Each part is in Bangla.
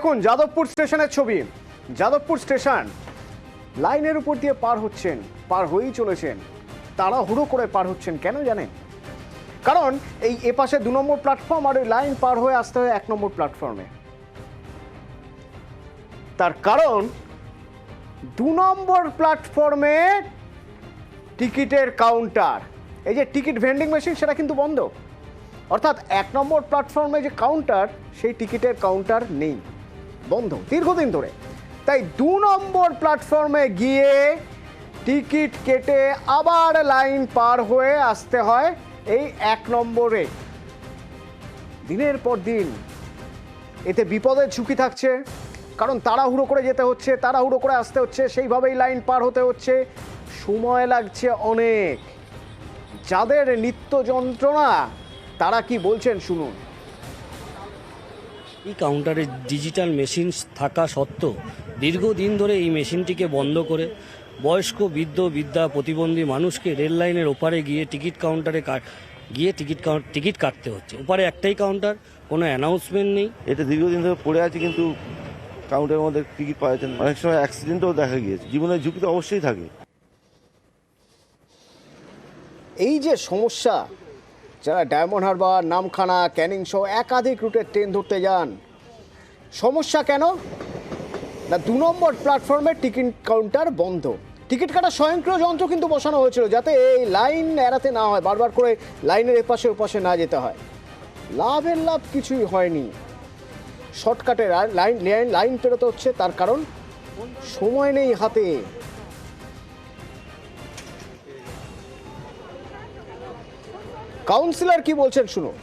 দেখুন যাদবপুর স্টেশনের ছবি। যাদবপুর স্টেশন লাইনের উপর দিয়ে পার হচ্ছেন, পার হয়েই চলেছেন, তাড়াহুড়ো করে পার হচ্ছেন। কেন জানেন? কারণ এই এপাশে 2 নম্বর প্ল্যাটফর্ম আর ওই লাইন পার হয়ে আসতে হয় 1 নম্বর প্ল্যাটফর্মে। তার কারণ 2 নম্বর প্ল্যাটফর্মে টিকিটের কাউন্টার, এই যে টিকিট ভেন্ডিং মেশিন, সেটা কিন্তু বন্ধ। অর্থাৎ 1 নম্বর প্ল্যাটফর্মে যে কাউন্টার, সেই টিকিটের কাউন্টার নেই, বন্ধ দীর্ঘদিন ধরে। তাই 2 নম্বর প্ল্যাটফর্মে গিয়ে টিকিট কেটে আবার লাইন পার হয়ে আসতে হয় এই 1 নম্বরে। দিনের পর দিন এতে বিপদের ঝুঁকি থাকছে, কারণ তাড়াহুড়ো করে যেতে হচ্ছে, তাড়াহুড়ো করে আসতে হচ্ছে, সেইভাবেই লাইন পার হতে হচ্ছে, সময় লাগছে অনেক। যাদের নিত্য যন্ত্রণা তারা কি বলছেন শুনুন। এই কাউন্টারে ডিজিটাল মেশিন থাকা সত্ত্বেও দীর্ঘদিন ধরে এই মেশিনটিকে বন্ধ করে বয়স্ক বৃদ্ধা প্রতিবন্ধী মানুষকে রেল লাইনের ওপারে গিয়ে টিকিট কাউন্টারে গিয়ে টিকিট কাটতে হচ্ছে। ওপারে একটাই কাউন্টার, কোনো অ্যানাউন্সমেন্ট নেই। এটা দীর্ঘদিন ধরে পড়ে আছে, কিন্তু কাউন্টারের মধ্যে টিকিট পাওয়া যাচ্ছে না। অনেক সময় অ্যাক্সিডেন্টও দেখা গিয়েছে। জীবনের ঝুঁকি তো অবশ্যই থাকে। এই যে সমস্যা, যারা ডায়মন্ড হারবার, নামখানা, ক্যানিং সহ একাধিক রুটের ট্রেন ধরতে যান, সমস্যা কেন না? 2 নম্বর প্ল্যাটফর্মে টিকিট কাউন্টার বন্ধ। টিকিট কাটার স্বয়ংক্রিয় যন্ত্র কিন্তু বসানো হয়েছিল, যাতে এই লাইন এড়াতে না হয়, বারবার করে লাইনের এপাশে ওপাশে না যেতে হয়। লাভের লাভ কিছুই হয়নি। শর্টকাটে লাইন পেরোতে হচ্ছে, তার কারণ সময় নেই হাতে। কাউন্সিলর কি বলছেন শুনুন।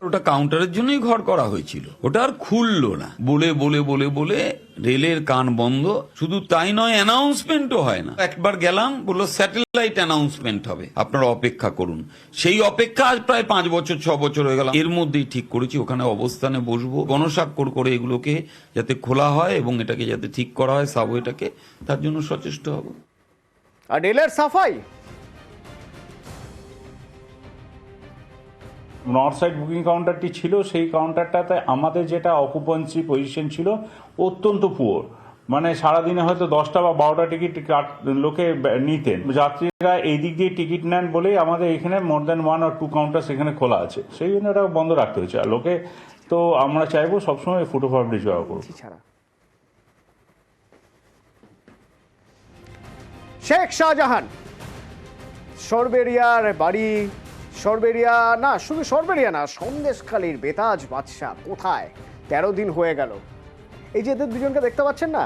ওটা কাউন্টারের জন্যই ঘর করা হয়েছিল, ওটা আর খুললো না। বলে বলে বলে বলে রেলের কান বন্ধ। শুধু তাই নয়, অ্যানাউন্সমেন্টও হয় না। একবার গেলাম, বললো স্যাটেলাইট অ্যানাউন্সমেন্ট হবে, আপনারা অপেক্ষা করুন। সেই অপেক্ষা আজ প্রায় 5 বছর 6 বছর হয়ে গেল। এর মধ্যেই ঠিক করেছি ওখানে অবস্থানে বসবো, গণস্বাক্ষর করে এগুলোকে যাতে খোলা হয় এবং এটাকে যাতে ঠিক করা হয় সাবওয়েটাকে, তার জন্য সচেষ্ট হব। আর রেলের সাফাই, নর্থ সাইড বুকিং কাউন্টারটি ছিল, সেই কাউন্টারটাতে আমাদের যেটা অকুপেন্সি পজিশন ছিল অত্যন্ত পুয়ার। মানে সারাদিনে হয়তো 10টা বা 12টা টিকিট লোকে নিতেন। যাত্রীরা এই দিক দিয়ে টিকিট নেন বলেই আমাদের এখানে মোর দ্যান 1 or 2 কাউন্টার সেখানে খোলা আছে, সেই জন্য এটা বন্ধ রাখতে হয়েছে। আর লোকে তো আমরা চাইবো সবসময় ফুট ওভার ব্রিজ ব্যবহার করবো। শেখ শাহজাহান সরবেরিয়ার বাড়ি, সরবেরিয়া না, শুধু সরবেরিয়া না, সন্দেশখালীর বেতাজ বাদশা কোথায়? 13 দিন হয়ে গেল। এই যে এদের দুজনকে দেখতে পাচ্ছেন না,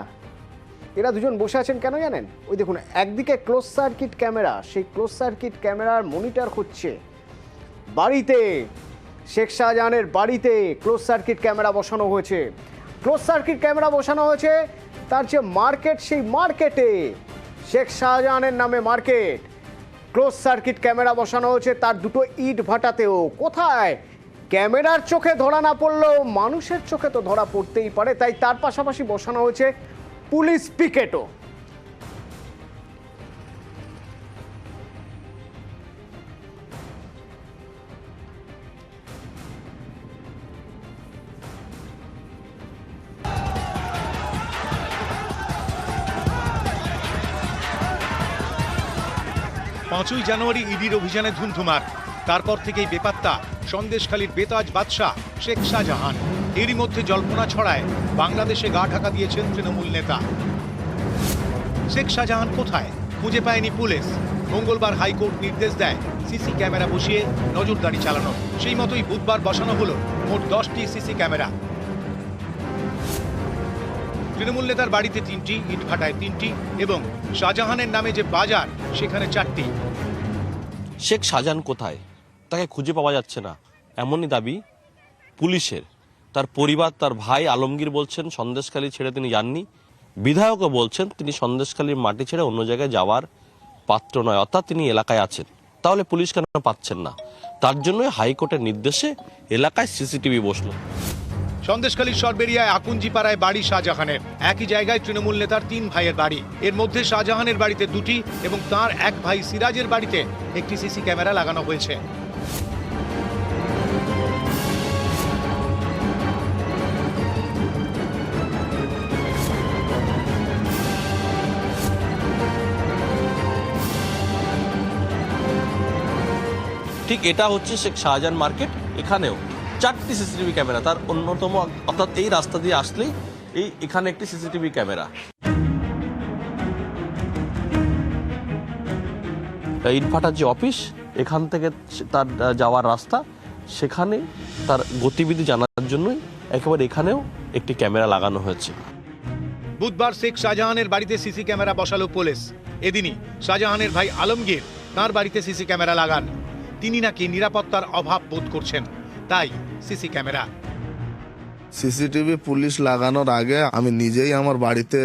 এরা দুজন বসে আছেন কেন জানেন? ওই দেখুন, একদিকে ক্লোজ সার্কিট ক্যামেরা, সেই ক্লোজ সার্কিট ক্যামেরার মনিটর হচ্ছে। বাড়িতে, শেখ শাহজাহানের বাড়িতে ক্লোজ সার্কিট ক্যামেরা বসানো হয়েছে। ক্লোজ সার্কিট ক্যামেরা বসানো হয়েছে, তার যে মার্কেট, সেই মার্কেটে, শেখ শাহজাহানের নামে মার্কেট, ক্লোজ সার্কিট ক্যামেরা বসানো হয়েছে তার 2টো ইট ভাটাতেও। কোথায়? ক্যামেরার চোখে ধরা না পড়লেও মানুষের চোখে তো ধরা পড়তেই পারে, তাই তার পাশাপাশি বসানো হয়েছে পুলিশ পিকেটও। পাঁচই জানুয়ারি ইডির অভিযানে ধুন্ধুমার। তারপর থেকেই বেপাত্তা সন্দেশখালীর বেতাজ বাদশা শেখ শাহজাহান। এরই মধ্যে জল্পনা ছড়ায় বাংলাদেশে গা ঢাকা দিয়েছেন তৃণমূল নেতা। শেখ শাহজাহান কোথায়? খুঁজে পায়নি পুলিশ। মঙ্গলবার হাইকোর্ট নির্দেশ দেয় সিসি ক্যামেরা বসিয়ে নজরদারি চালানো। সেই মতোই বুধবার বসানো হলো মোট 10টি সিসি ক্যামেরা। তৃণমূল নেতার বাড়িতে 3টি, ইটভাটায় 3টি এবং শাহজাহানের নামে যে বাজার, সেখানে 4টি। শেখ শাহজাহান কোথায়? তাকে খুঁজে পাওয়া যাচ্ছে না, এমনই দাবি পুলিশের। তার পরিবার, তার ভাই আলমগীর বলছেন সন্দেশখালী ছেড়ে তিনি যাননি। বিধায়কও বলছেন তিনি সন্দেশখালীর মাটি ছেড়ে অন্য জায়গায় যাওয়ার পাত্র নয়, অর্থাৎ তিনি এলাকায় আছেন। তাহলে পুলিশ কেন পাচ্ছেন না? তার জন্যই হাইকোর্টের নির্দেশে এলাকায় সিসিটিভি বসল। সন্দেশখালীর সরবেরিয়ায় আকুঞ্জিপাড়ায় বাড়ি শাহজাহানের। একই জায়গায় তৃণমূল নেতার 3 ভাইয়ের বাড়ি। এর মধ্যে শাহজাহানের বাড়িতে 2টি এবং তার এক ভাই সিরাজের বাড়িতে 1টি সিসি ক্যামেরা লাগানো হয়েছে। ঠিক এটা হচ্ছে শেখ শাহজাহান মার্কেট, এখানেও 4টি সিসিটিভি ক্যামেরা, তার অন্যতম অর্থাৎ এই রাস্তা দিয়ে আসলেই এখানে একটি সিসিটিভি ক্যামেরা। ইটভাটার যে অফিস, এখান থেকে তার যাওয়ার রাস্তা, সেখানে তার গতিবিধি জানার জন্যই একেবারে এখানেও একটি ক্যামেরা লাগানো হয়েছে। বুধবার শেখ শাহজাহানের বাড়িতে সিসি ক্যামেরা বসালো পুলিশ। এদিনই শাহজাহানের ভাই আলমগীর তার বাড়িতে সিসি ক্যামেরা লাগান। তিনি নাকি নিরাপত্তার অভাব বোধ করছেন, তাই সিসি ক্যামেরা। সিসিটিভি পুলিশ লাগানোর আগে আমি নিজেই আমার বাড়িতে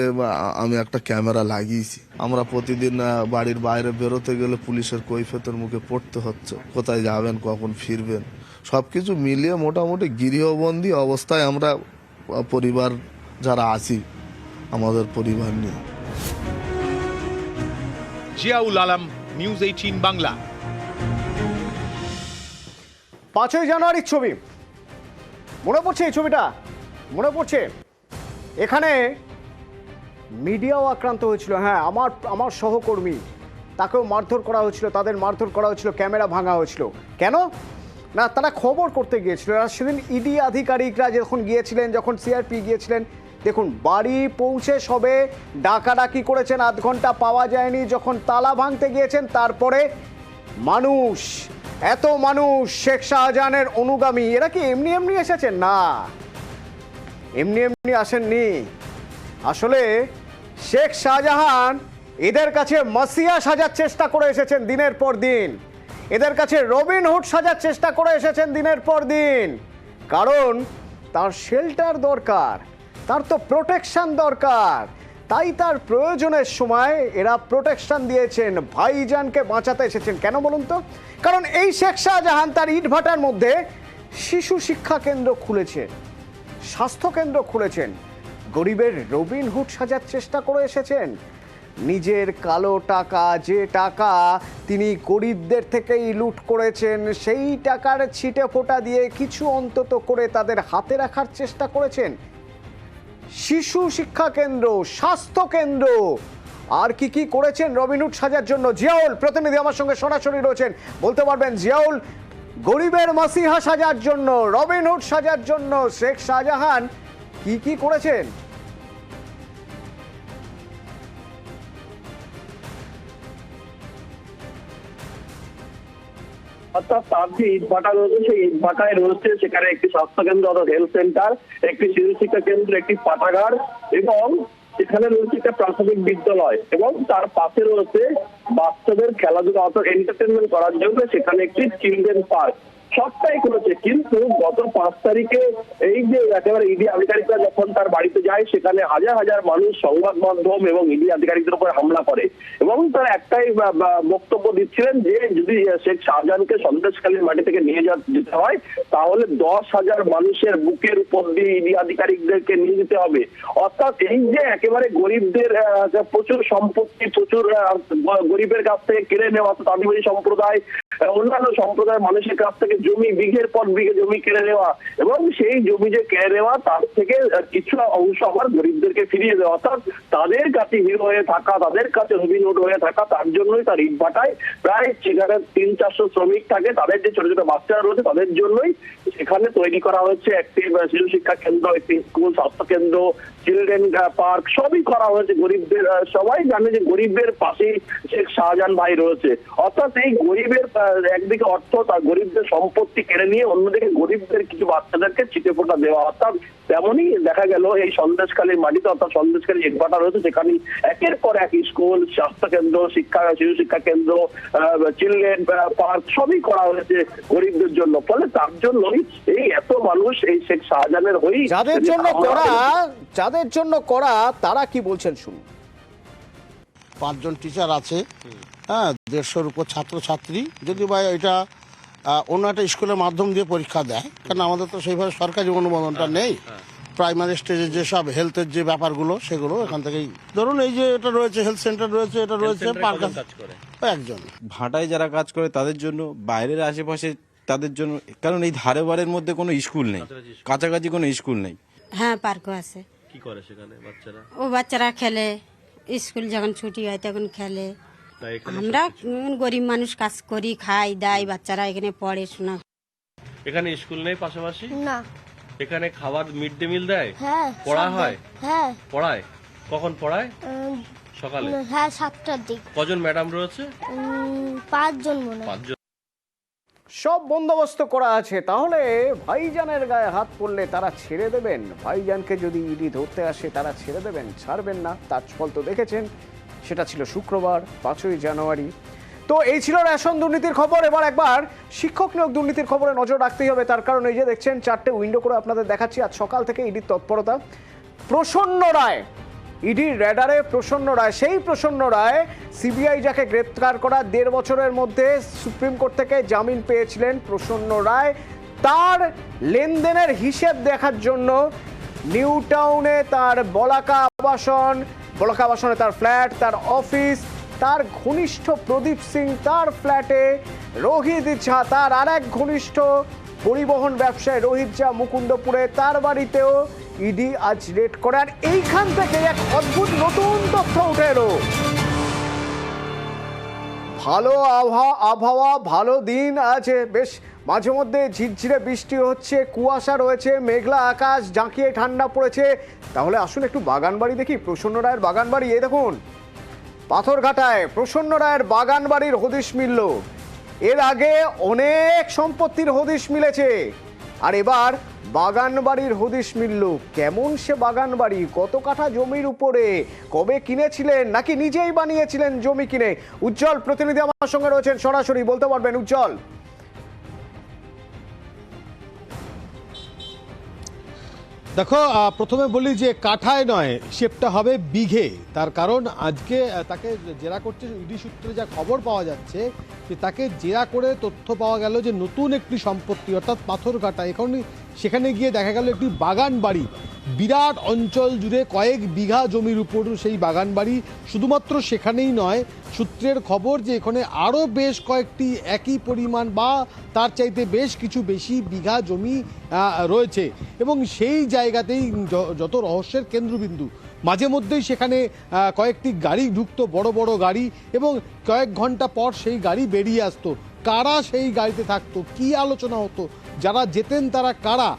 আমি একটা ক্যামেরা লাগিয়েছি। আমরা প্রতিদিন বাড়ির বাইরে বেরোতে গেলে পুলিশের কৈফিয়তের মুখে পড়তে হচ্ছে, কোথায় যাবেন, কখন ফিরবেন, সবকিছু মিলিয়ে মোটামুটি গৃহবন্দী অবস্থায় আমরা পরিবার যারা আছি, আমাদের পরিবার নিয়ে। জিয়াউল আলম, নিউজ 18 বাংলা। 5ই জানুয়ারির ছবি মনে পড়ছে, এই ছবিটা মনে পড়ছে। এখানে মিডিয়াও আক্রান্ত হয়েছিল। হ্যাঁ, আমার সহকর্মী, তাকেও মারধর করা হয়েছিল, তাদের মারধর করা হয়েছিল, ক্যামেরা ভাঙা হয়েছিল। কেন না, তারা খবর করতে গিয়েছিল। আর সেদিন ইডি আধিকারিকরা যখন গিয়েছিলেন, যখন সিআরপি গিয়েছিলেন, দেখুন বাড়ি পৌঁছে সবে ডাকাডাকি করেছেন, আধ ঘন্টা পাওয়া যায়নি। যখন তালা ভাঙতে গিয়েছেন, তারপরে মানুষ, এত মানুষ শেখ শাহজাহানের অনুগামী, এরা কি এমনি এমনি এসেছেন? না, এমনি এমনি আসেননি। আসলে শেখ শাহজাহান এদের কাছে মাসিয়া সাজার চেষ্টা করে এসেছেন দিনের পর দিন, এদের কাছে রবিনহুড সাজার চেষ্টা করে এসেছেন দিনের পর দিন। কারণ তার শেল্টার দরকার, তার তো প্রোটেকশন দরকার, তাই তার প্রয়োজনের সময় এরা প্রোটেকশন দিয়েছেন, ভাইজানকে বাঁচাতে এসেছেন। কেন বলুন তো? কারণ এই শেখ শাহজাহান তার ইটভাটার মধ্যে শিশু শিক্ষা কেন্দ্র খুলেছেন, স্বাস্থ্য কেন্দ্র খুলেছেন, গরিবের রবিনহুড সাজার চেষ্টা করে এসেছেন। নিজের কালো টাকা, যে টাকা তিনি গরিবদের থেকেই লুট করেছেন, সেই টাকার ছিটে ফোঁটা দিয়ে কিছু অন্তত করে তাদের হাতে রাখার চেষ্টা করেছেন। শিশু শিক্ষা কেন্দ্র, স্বাস্থ্য কেন্দ্র, আর কি কি করেছেন রবিনহুড সাজার জন্য। জিয়াউল প্রতিনিধি আমার সঙ্গে সরাসরি রয়েছেন, বলতে পারবেন জিয়াউল, গরিবের মাসিহা সাজার জন্য, রবিনহুড সাজার জন্য শেখ শাহজাহান কি কি করেছেন? অর্থাৎ তার যে ইটভাটা রয়েছে, সেই ইটভাটায় রয়েছে সেখানে একটি স্বাস্থ্যকেন্দ্র অর্থাৎ হেলথ সেন্টার, একটি শিশু শিক্ষা কেন্দ্র, একটি পাঠাগার এবং সেখানে রয়েছে একটা প্রাথমিক বিদ্যালয় এবং তার পাশে রয়েছে বাচ্চাদের খেলাধুলা অর্থাৎ এন্টারটেনমেন্ট করার জন্য সেখানে একটি চিলড্রেন পার্ক। সবটাই করেছে, কিন্তু গত 5 তারিখে এই যে একেবারে ইডি আধিকারিকরা যখন তার বাড়িতে যায়, সেখানে হাজার হাজার মানুষ সংবাদ মাধ্যম এবং ইডি আধিকারিকদের উপর হামলা করে এবং তারা একটাই বক্তব্য দিচ্ছিলেন যে যদি শেখ শাহজাহানকে সন্দেশখালীর মাটি থেকে নিয়ে যেতে হয়, তাহলে 10,000 মানুষের বুকের উপর দিয়ে ইডি আধিকারিকদেরকে নিয়ে যেতে হবে। অর্থাৎ এই যে একেবারে গরিবদের প্রচুর সম্পত্তি, প্রচুর গরিবের কাছ থেকে কেড়ে নেওয়া, অর্থাৎ আদিবাসী সম্প্রদায়, অন্যান্য সম্প্রদায়ের মানুষের কাছ থেকে জমি, বিঘের পর বিঘে জমি কেড়ে নেওয়া এবং সেই জমি যে কেড়ে নেওয়া, তার থেকে কিছু অংশ আবার গরিবদেরকে ফিরিয়ে দেওয়া, অর্থাৎ তাদের কাছে হিরো হয়ে থাকা, তাদের কাছে রবিনহুড হয়ে থাকা। তার জন্যই তার ইটভাটায় প্রায় সেখানে 300-400 শ্রমিক থাকে, তাদের যে ছোট ছোট বাচ্চারা রয়েছে তাদের জন্যই সেখানে তৈরি করা হচ্ছে একটি শিশু শিক্ষা কেন্দ্র, একটি স্কুল, স্বাস্থ্য কেন্দ্র, চিলড্রেন পার্ক, সবই করা হয়েছে গরিবদের। সবাই জানে যে গরিবদের পাশেই শেখ শাহজাহান ভাই রয়েছে। অর্থাৎ এই গরিবের একদিকে অর্থ, তার গরিবদের সম্পত্তি কেড়ে নিয়ে অন্যদিকে গরিবদের কিছু বাচ্চাদেরকে ছিটে ফোঁটা দেওয়া। অর্থাৎ তেমনই দেখা গেল এই সন্দেশখালীর মাটিতে, অর্থাৎ সন্দেশখালী ইটভাটা রয়েছে, সেখানে একের পর এক স্কুল, স্বাস্থ্য কেন্দ্র, শিশু শিক্ষা কেন্দ্র, চিলড্রেন পার্ক সবই করা হয়েছে গরিবদের জন্য। ফলে তার জন্যই এই এত মানুষ এই শেখ শাহজাহানের হয়েই যাদের জন্য করা তারা কি বলছেন শুনুন। 5 জন টিচার আছে, হ্যাঁ, 150-র উপর ছাত্রছাত্রী। যদি বা এটা অন্য একটা স্কুলের মাধ্যম দিয়ে পরীক্ষা দেয়, কারণ আমাদের তো সেইভাবে সরকারি অনুমোদনটা নেই। প্রাইমারি স্টেজে যেসব হেলথের যে ব্যাপারগুলো, সেগুলো এখান থেকেই ধরুন, এই যে এটা রয়েছে হেলথ সেন্টার রয়েছে, এটা রয়েছে পার্ক, একজন ভাটায় যারা কাজ করে তাদের জন্য, বাইরের আশেপাশে তাদের জন্য, কারণ এই ধারে বাড়ির মধ্যে কোনো স্কুল নেই, কাছাকাছি কোনো স্কুল নেই। হ্যাঁ, পার্কও আছে। কি করে সেখানে বাচ্চারা? বাচ্চারা খেলে, স্কুল যখন ছুটি হয় তখন খেলে, আমরা গরিব মানুষ কাজ করি, খাই দাই, বাচ্চারা এখানে পড়াশোনা। এখানে স্কুল নেই পাশাপাশি? না। এখানে খাবার মিড ডে মিল দেয়? হ্যাঁ। পড়া হয়? হ্যাঁ। পড়ায়? কখন পড়ায়? সকালে? হ্যাঁ, 7টার দিক। কজন ম্যাডাম রয়েছে? 5 জন মনে হয়। 5 জন। সব বন্দোবস্ত করা আছে, তাহলে ভাইজানের গায়ে হাত পড়লে তারা ছেড়ে দেবেন? ভাইজানকে যদি ইডি ধরতে আসে তারা ছেড়ে দেবেন? ছাড়বেন না, তার ফল তো দেখেছেন। সেটা ছিল শুক্রবার 5ই জানুয়ারি। তো এই ছিল রেশন দুর্নীতির খবর। এবার একবার শিক্ষক নিয়োগ দুর্নীতির খবরে নজর রাখতেই হবে। তার কারণ এই যে দেখছেন 4টে উইন্ডো করে আপনাদের দেখাচ্ছি। আজ সকাল থেকে ইডির তৎপরতা। প্রসন্ন রায়, ইডির র্যাডারে প্রসন্ন রায়, সেই প্রসন্ন রায় সিবিআই যাকে গ্রেপ্তার করা 1.5 বছরের মধ্যে সুপ্রিম কোর্ট থেকে জামিন পেয়েছিলেন প্রসন্ন রায়, তার লেনদেনের হিসেব দেখার জন্য নিউ টাউনে তার বলাকা আবাসনে তার ফ্ল্যাট, তার অফিস, তার ঘনিষ্ঠ প্রদীপ সিং তার ফ্ল্যাটে, রোহিত ঝা তার আর এক ঘনিষ্ঠ পরিবহন ব্যবসায়ী রোহিত ঝা মুকুন্দপুরে তার বাড়িতেও ইডি আজ রেড করে। আর এইখান থেকে এক অদ্ভুত নতুন তথ্য উঠে এলো। ভালো আবহাওয়া, ভালো দিন আছে, বেশ মাঝে মধ্যে ঝিরঝিরে বৃষ্টি হচ্ছে, কুয়াশা রয়েছে, মেঘলা আকাশ, জাঁকিয়ে ঠান্ডা পড়েছে। তাহলে আসুন একটু বাগান বাড়ি দেখি, প্রসন্ন রায়ের বাগান বাড়ি। এই দেখুন, পাথরঘাটায় প্রসন্ন রায়ের বাগান বাড়ির হদিশ মিলল। এর আগে অনেক সম্পত্তির হদিশ মিলেছে, আর এবার বাগান বাড়ির হদিশ মিলল। কেমন সে বাগান বাড়ি, কত কাঠা জমির উপরে, কবে কিনেছিলেন, নাকি নিজেই বানিয়েছিলেন জমি কিনে? উজ্জ্বল প্রতিনিধি আমার সঙ্গে রয়েছেন, সরাসরি বলতে পারবেন উজ্জ্বল। দেখো, প্রথমে বলি যে কাঠায় নয়, হিসেবটা হবে বিঘে। তার কারণ আজকে তাকে জেরা করছে ইডি সূত্রে যা খবর পাওয়া যাচ্ছে, যে তাকে জেরা করে তথ্য পাওয়া গেল যে নতুন একটি সম্পত্তি অর্থাৎ পাথরঘাটা, এখন সেখানে গিয়ে দেখা গেল একটি বাগান বাড়ি, বিরাট অঞ্চল জুড়ে কয়েক বিঘা জমির উপর সেই বাগান বাড়ি। শুধুমাত্র সেখানেই নয়, সূত্রের খবর যে এখানে আরও বেশ কয়েকটি একই পরিমাণ বা তার চাইতে বেশ কিছু বেশি বিঘা জমি রয়েছে, এবং সেই জায়গাতেই যত রহস্যের কেন্দ্রবিন্দু। মাঝে মধ্যেই সেখানে কয়েকটি গাড়ি ঢুকতো, বড় বড় গাড়ি, এবং কয়েক ঘন্টা পর সেই গাড়ি বেরিয়ে আসতো। কারা সেই গাড়িতে থাকতো, কি আলোচনা হতো, যারা যেতেন তারা কারা,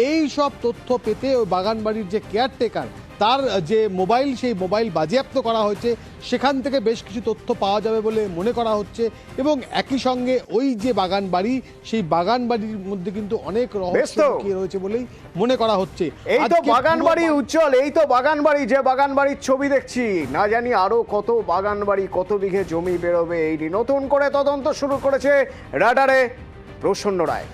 এই সব তথ্য পেতে ওই বাগানবাড়ির যে কেয়ারটেকার, তার যে মোবাইল, সেই মোবাইল বাজেয়াপ্ত করা হয়েছে। সেখান থেকে বেশ কিছু তথ্য পাওয়া যাবে বলে মনে করা হচ্ছে, এবং একই সঙ্গে ওই যে বাগান বাড়ি, সেই বাগান বাড়ির মধ্যে কিন্তু অনেক রহস্য লুকিয়ে রয়েছে বলেই মনে করা হচ্ছে। এই তো বাগান বাড়ি উজ্জ্বল, এই তো বাগান বাড়ি, যে বাগান বাড়ির ছবি দেখছি, না জানি আরো কত বাগান বাড়ি, কত বিঘে জমি বেরোবে। এই নতুন করে তদন্ত শুরু করেছে রাডারে প্রসন্ন রায়।